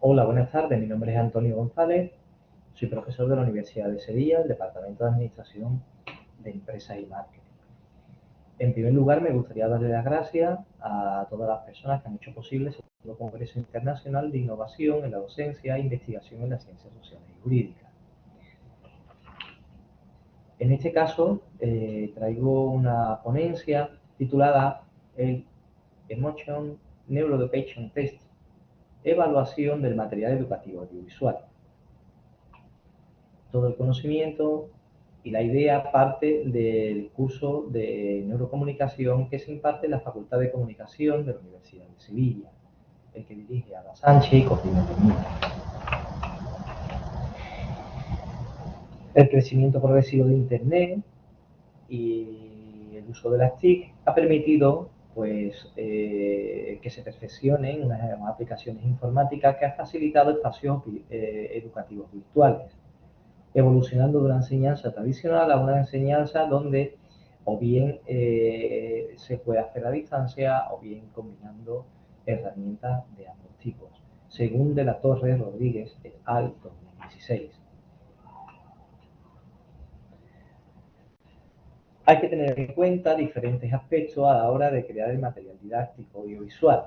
Hola, buenas tardes. Mi nombre es Antonio González. Soy profesor de la Universidad de Sevilla, del Departamento de Administración de Empresas y Marketing. En primer lugar, me gustaría darle las gracias a todas las personas que han hecho posible el segundo Congreso Internacional de Innovación en la Docencia e Investigación en las Ciencias Sociales y Jurídicas. En este caso, traigo una ponencia titulada el Emotion Neuroeducation Test, evaluación del material educativo audiovisual. Todo el conocimiento y la idea parte del curso de neurocomunicación que se imparte en la Facultad de Comunicación de la Universidad de Sevilla, el que dirige Ada Sánchez y coordina conmigo. El crecimiento progresivo de Internet y el uso de las TIC ha permitido que se perfeccionen unas aplicaciones informáticas que han facilitado espacios educativos virtuales, evolucionando de una enseñanza tradicional a una enseñanza donde o bien se puede hacer a distancia o bien combinando herramientas de ambos tipos, según De la Torre Rodríguez et al. 2016. Hay que tener en cuenta diferentes aspectos a la hora de crear el material didáctico audiovisual.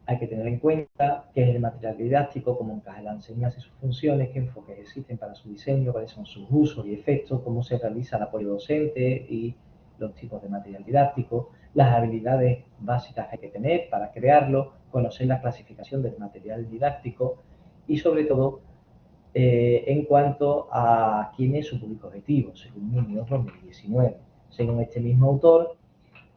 Hay que tener en cuenta qué es el material didáctico, cómo encaja la enseñanza y sus funciones, qué enfoques existen para su diseño, cuáles son sus usos y efectos, cómo se realiza el apoyo docente y los tipos de material didáctico, las habilidades básicas que hay que tener para crearlo, conocer la clasificación del material didáctico y sobre todo en cuanto a quién es su público objetivo, según Muñoz 2019. Según este mismo autor,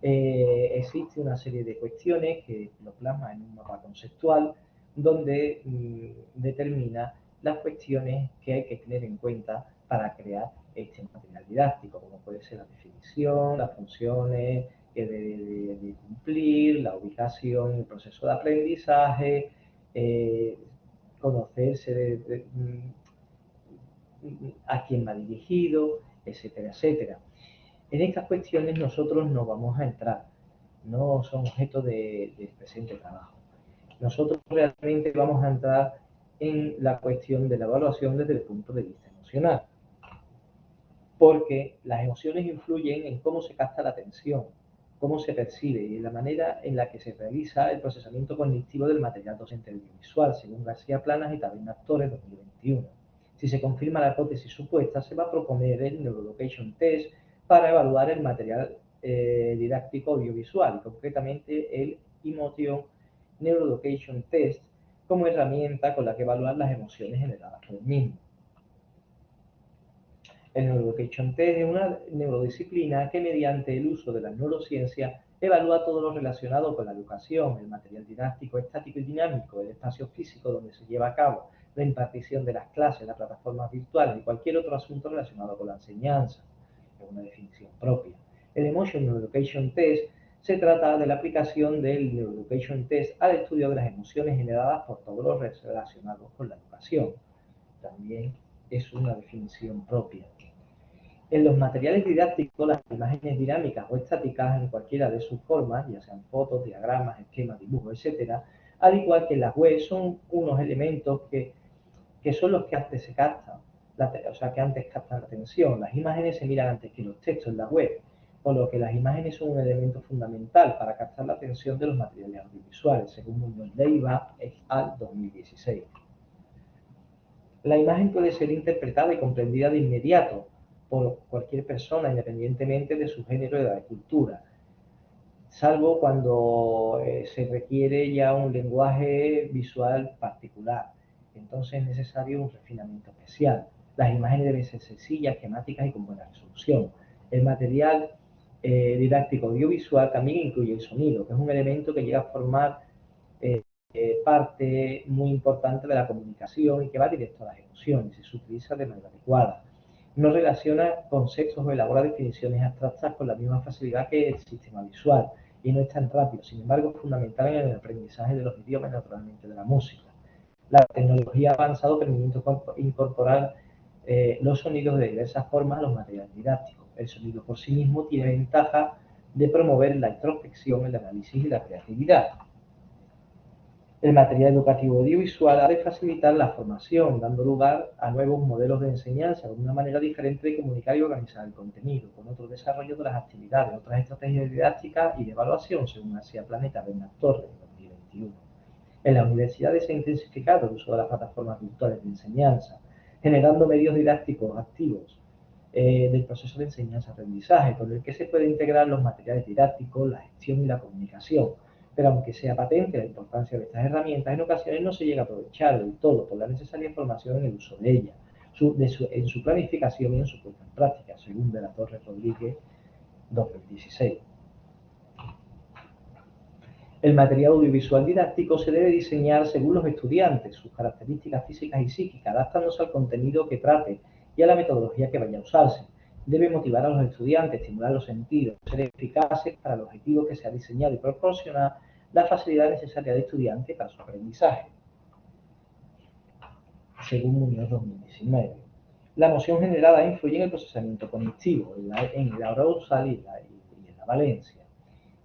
existe una serie de cuestiones que lo plasma en un mapa conceptual donde determina las cuestiones que hay que tener en cuenta para crear este material didáctico, como puede ser la definición, las funciones que debe de cumplir, la ubicación, el proceso de aprendizaje, conocerse a quién va dirigido, etcétera, etcétera. En estas cuestiones nosotros no vamos a entrar, no son objeto del presente trabajo. Nosotros realmente vamos a entrar en la cuestión de la evaluación desde el punto de vista emocional, porque las emociones influyen en cómo se capta la atención, cómo se percibe y en la manera en la que se realiza el procesamiento cognitivo del material docente audiovisual, según García Planas y Taberna Actores 2021. Si se confirma la hipótesis supuesta, se va a proponer el Neuroeducation Test para evaluar el material didáctico audiovisual, concretamente el Emotion Neuroeducation Test, como herramienta con la que evaluar las emociones generadas por el mismo. El Neuroeducation Test es una neurodisciplina que mediante el uso de la neurociencia evalúa todo lo relacionado con la educación, el material didáctico, estático y dinámico, el espacio físico donde se lleva a cabo la impartición de las clases, las plataformas virtuales y cualquier otro asunto relacionado con la enseñanza. Es una definición propia. El Emotion Neuroeducation Test se trata de la aplicación del Neuroeducation Test al estudio de las emociones generadas por todo lo relacionado con la educación. También es una definición propia. En los materiales didácticos, las imágenes dinámicas o estáticas en cualquiera de sus formas, ya sean fotos, diagramas, esquemas, dibujos, etc., al igual que en las web, son unos elementos que son los que antes se captan, que antes captan la atención. Las imágenes se miran antes que los textos en la web, por lo que las imágenes son un elemento fundamental para captar la atención de los materiales audiovisuales, según Muñoz Leiva et al. 2016. La imagen puede ser interpretada y comprendida de inmediato por cualquier persona, independientemente de su género, edad y cultura, salvo cuando se requiere ya un lenguaje visual particular. Entonces es necesario un refinamiento especial. Las imágenes deben ser sencillas, esquemáticas y con buena resolución. El material didáctico audiovisual también incluye el sonido, que es un elemento que llega a formar parte muy importante de la comunicación y que va directo a las emociones y se utiliza de manera adecuada. No relaciona conceptos o elabora definiciones abstractas con la misma facilidad que el sistema visual y no es tan rápido, sin embargo es fundamental en el aprendizaje de los idiomas y naturalmente de la música. La tecnología ha avanzado permitiendo incorporar los sonidos de diversas formas a los materiales didácticos. El sonido por sí mismo tiene ventaja de promover la introspección, el análisis y la creatividad. El material educativo audiovisual ha de facilitar la formación, dando lugar a nuevos modelos de enseñanza, con una manera diferente de comunicar y organizar el contenido, con otro desarrollo de las actividades, otras estrategias didácticas y de evaluación, según hacía Planeta Bernat Torres en 2021. En las universidades se ha intensificado el uso de las plataformas virtuales de enseñanza, generando medios didácticos activos del proceso de enseñanza-aprendizaje, con el que se puede integrar los materiales didácticos, la gestión y la comunicación. Pero aunque sea patente la importancia de estas herramientas, en ocasiones no se llega a aprovechar del todo por la necesaria información en el uso de ellas, en su planificación y en su puesta en práctica, según de la Torre Rodríguez 2016. El material audiovisual didáctico se debe diseñar según los estudiantes, sus características físicas y psíquicas, adaptándose al contenido que trate y a la metodología que vaya a usarse. Debe motivar a los estudiantes, estimular los sentidos, ser eficaces para el objetivo que se ha diseñado y proporcionar la facilidad necesaria al estudiante para su aprendizaje, según Muñoz 2019. La emoción generada influye en el procesamiento cognitivo, en la arousal y en la valencia,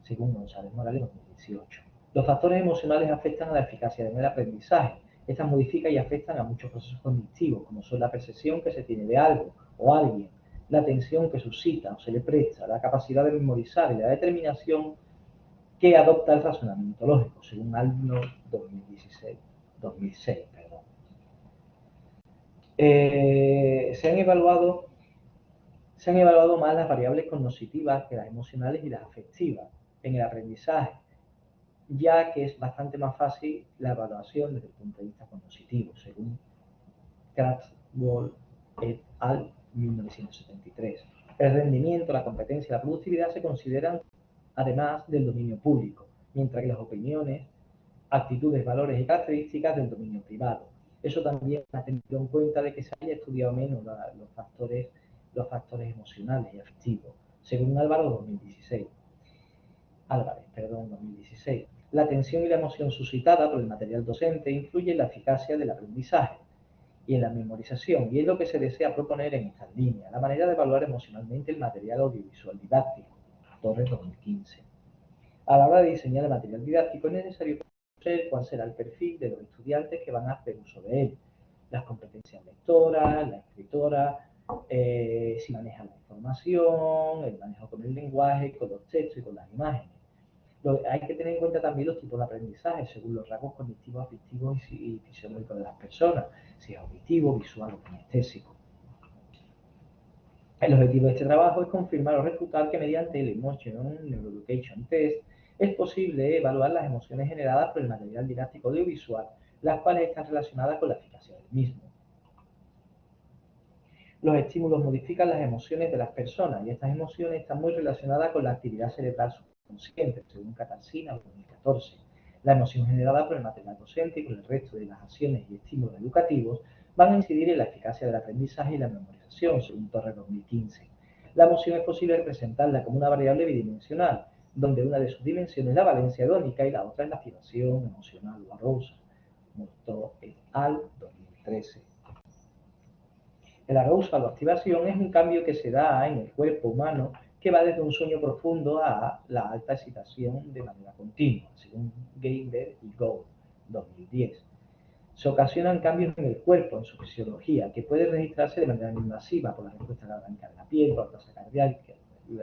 según González Morales 2018. Los factores emocionales afectan a la eficacia en el aprendizaje. Estas modifican y afectan a muchos procesos cognitivos, como son la percepción que se tiene de algo o alguien, la atención que suscita o se le presta, la capacidad de memorizar y la determinación que adopta el razonamiento lógico, según Arnold 2006. Se han evaluado más las variables cognitivas que las emocionales y las afectivas en el aprendizaje, ya que es bastante más fácil la evaluación desde el punto de vista cognitivo, según Krathwohl et al. 1973. El rendimiento, la competencia y la productividad se consideran además del dominio público, mientras que las opiniones, actitudes, valores y características del dominio privado. Eso también ha tenido en cuenta de que se haya estudiado menos los factores emocionales y afectivos, según Álvarez 2016. La atención y la emoción suscitada por el material docente influye en la eficacia del aprendizaje y en la memorización, y es lo que se desea proponer en estas líneas, la manera de evaluar emocionalmente el material audiovisual didáctico, Torres 2015. A la hora de diseñar el material didáctico es necesario conocer cuál será el perfil de los estudiantes que van a hacer uso de él, las competencias lectoras, la escritora, si manejan la información, el manejo con el lenguaje, con los textos y con las imágenes. Hay que tener en cuenta también los tipos de aprendizaje según los rasgos cognitivos, afectivos y fisiológicos de las personas, si es auditivo, visual o kinestésico. El objetivo de este trabajo es confirmar o refutar que mediante el Emotional Neuroeducation Test es posible evaluar las emociones generadas por el material didáctico audiovisual, las cuales están relacionadas con la eficacia del mismo. Los estímulos modifican las emociones de las personas y estas emociones están muy relacionadas con la actividad cerebral subconsciente, según Katarzyna 2014. La emoción generada por el material docente y por el resto de las acciones y estímulos educativos van a incidir en la eficacia del aprendizaje y la memorización, según Torres 2015. La emoción es posible representarla como una variable bidimensional, donde una de sus dimensiones es la valencia hedónica y la otra es la activación emocional o arousal. Mostró et al. 2013. El arousal o activación es un cambio que se da en el cuerpo humano que va desde un sueño profundo a la alta excitación de manera continua, según Geinberg y Gould, 2010. Se ocasionan cambios en el cuerpo, en su fisiología, que puede registrarse de manera invasiva por la respuesta galvánica de la piel, por la tasa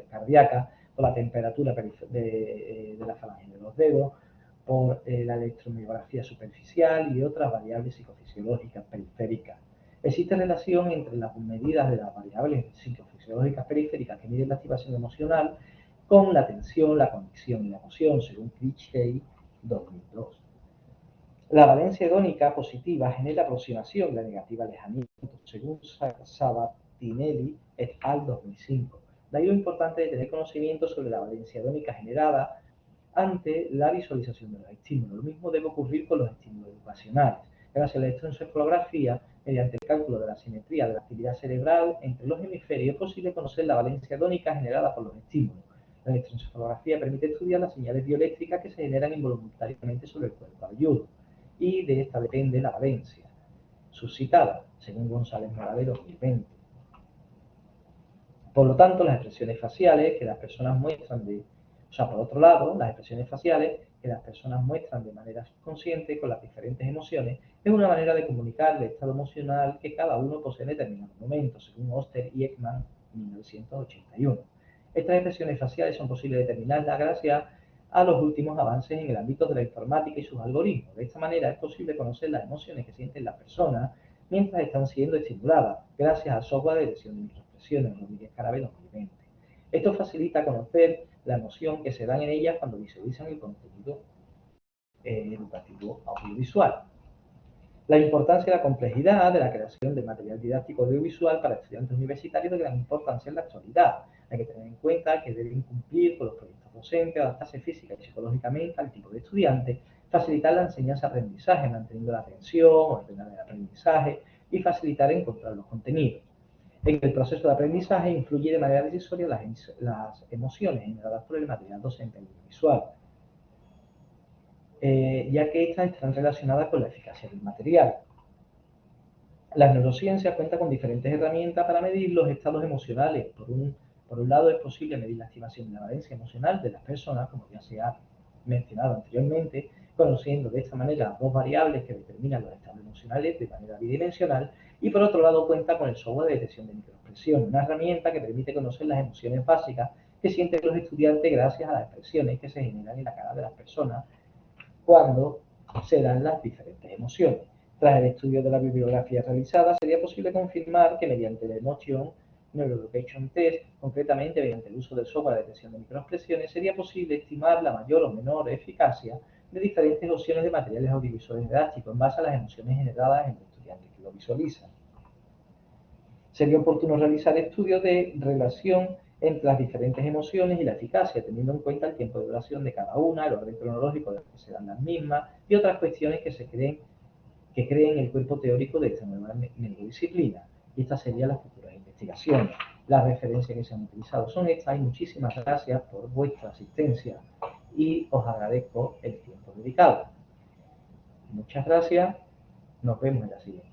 cardíaca, por la temperatura de la falange de los dedos, por la electromiografía superficial y otras variables psicofisiológicas periféricas. Existe relación entre las medidas de las variables psicofisiológicas periféricas que miden la activación emocional con la atención, la conexión y la emoción, según Critchey 2002. La valencia hedónica positiva genera aproximación, la negativa alejamiento, según Sabatinelli et al. 2005. De ahí lo importante de tener conocimiento sobre la valencia hedónica generada ante la visualización de los estímulos. Lo mismo debe ocurrir con los estímulos educacionales. Gracias a la electroencefalografía, mediante el cálculo de la simetría de la actividad cerebral entre los hemisferios, es posible conocer la valencia hedónica generada por los estímulos. La electroencefalografía permite estudiar las señales bioeléctricas que se generan involuntariamente sobre el cuerpo cabelludo, y de esta depende la valencia suscitada, según González Morales 2020. Por lo tanto, las expresiones faciales que las personas muestran O sea, por otro lado, las expresiones faciales que las personas muestran de manera subconsciente con las diferentes emociones es una manera de comunicar el estado emocional que cada uno posee en determinados momentos, según Oster y Ekman en 1981. Estas expresiones faciales son posibles de determinarlas gracias a los últimos avances en el ámbito de la informática y sus algoritmos. De esta manera es posible conocer las emociones que sienten las personas mientras están siendo estimuladas, gracias al software de detección de microexpresiones, Rodríguez Carabe 2020. Esto facilita conocer la emoción que se dan en ellas cuando visualizan el contenido educativo audiovisual. La importancia y la complejidad de la creación de material didáctico audiovisual para estudiantes universitarios de gran importancia en la actualidad. Hay que tener en cuenta que deben cumplir con los proyectos docentes, adaptarse física y psicológicamente al tipo de estudiante, facilitar la enseñanza-aprendizaje, manteniendo la atención, ordenar el aprendizaje y facilitar encontrar los contenidos. En el proceso de aprendizaje influye de manera decisoria las emociones generadas por el material docente audiovisual, ya que estas están relacionadas con la eficacia del material. Las neurociencias cuentan con diferentes herramientas para medir los estados emocionales. Por un lado, es posible medir la estimación de la valencia emocional de las personas, como ya se ha mencionado anteriormente, conociendo de esta manera las dos variables que determinan los estados emocionales de manera bidimensional. Y por otro lado, cuenta con el software de detección de microexpresión, una herramienta que permite conocer las emociones básicas que sienten los estudiantes gracias a las expresiones que se generan en la cara de las personas cuando se dan las diferentes emociones. Tras el estudio de la bibliografía realizada, sería posible confirmar que mediante la Emotion Neuroeducation Test, concretamente mediante el uso del software de detección de microexpresiones, sería posible estimar la mayor o menor eficacia de diferentes opciones de materiales audiovisuales didácticos en base a las emociones generadas en los estudiantes que lo visualizan. Sería oportuno realizar estudios de relación entre las diferentes emociones y la eficacia, teniendo en cuenta el tiempo de duración de cada una, el orden cronológico de que se dan las mismas y otras cuestiones que creen el cuerpo teórico de esta nueva neurodisciplina. Y estas serían las futuras investigaciones. Las referencias que se han utilizado son estas y muchísimas gracias por vuestra asistencia y os agradezco el tiempo dedicado. Muchas gracias, nos vemos en la siguiente.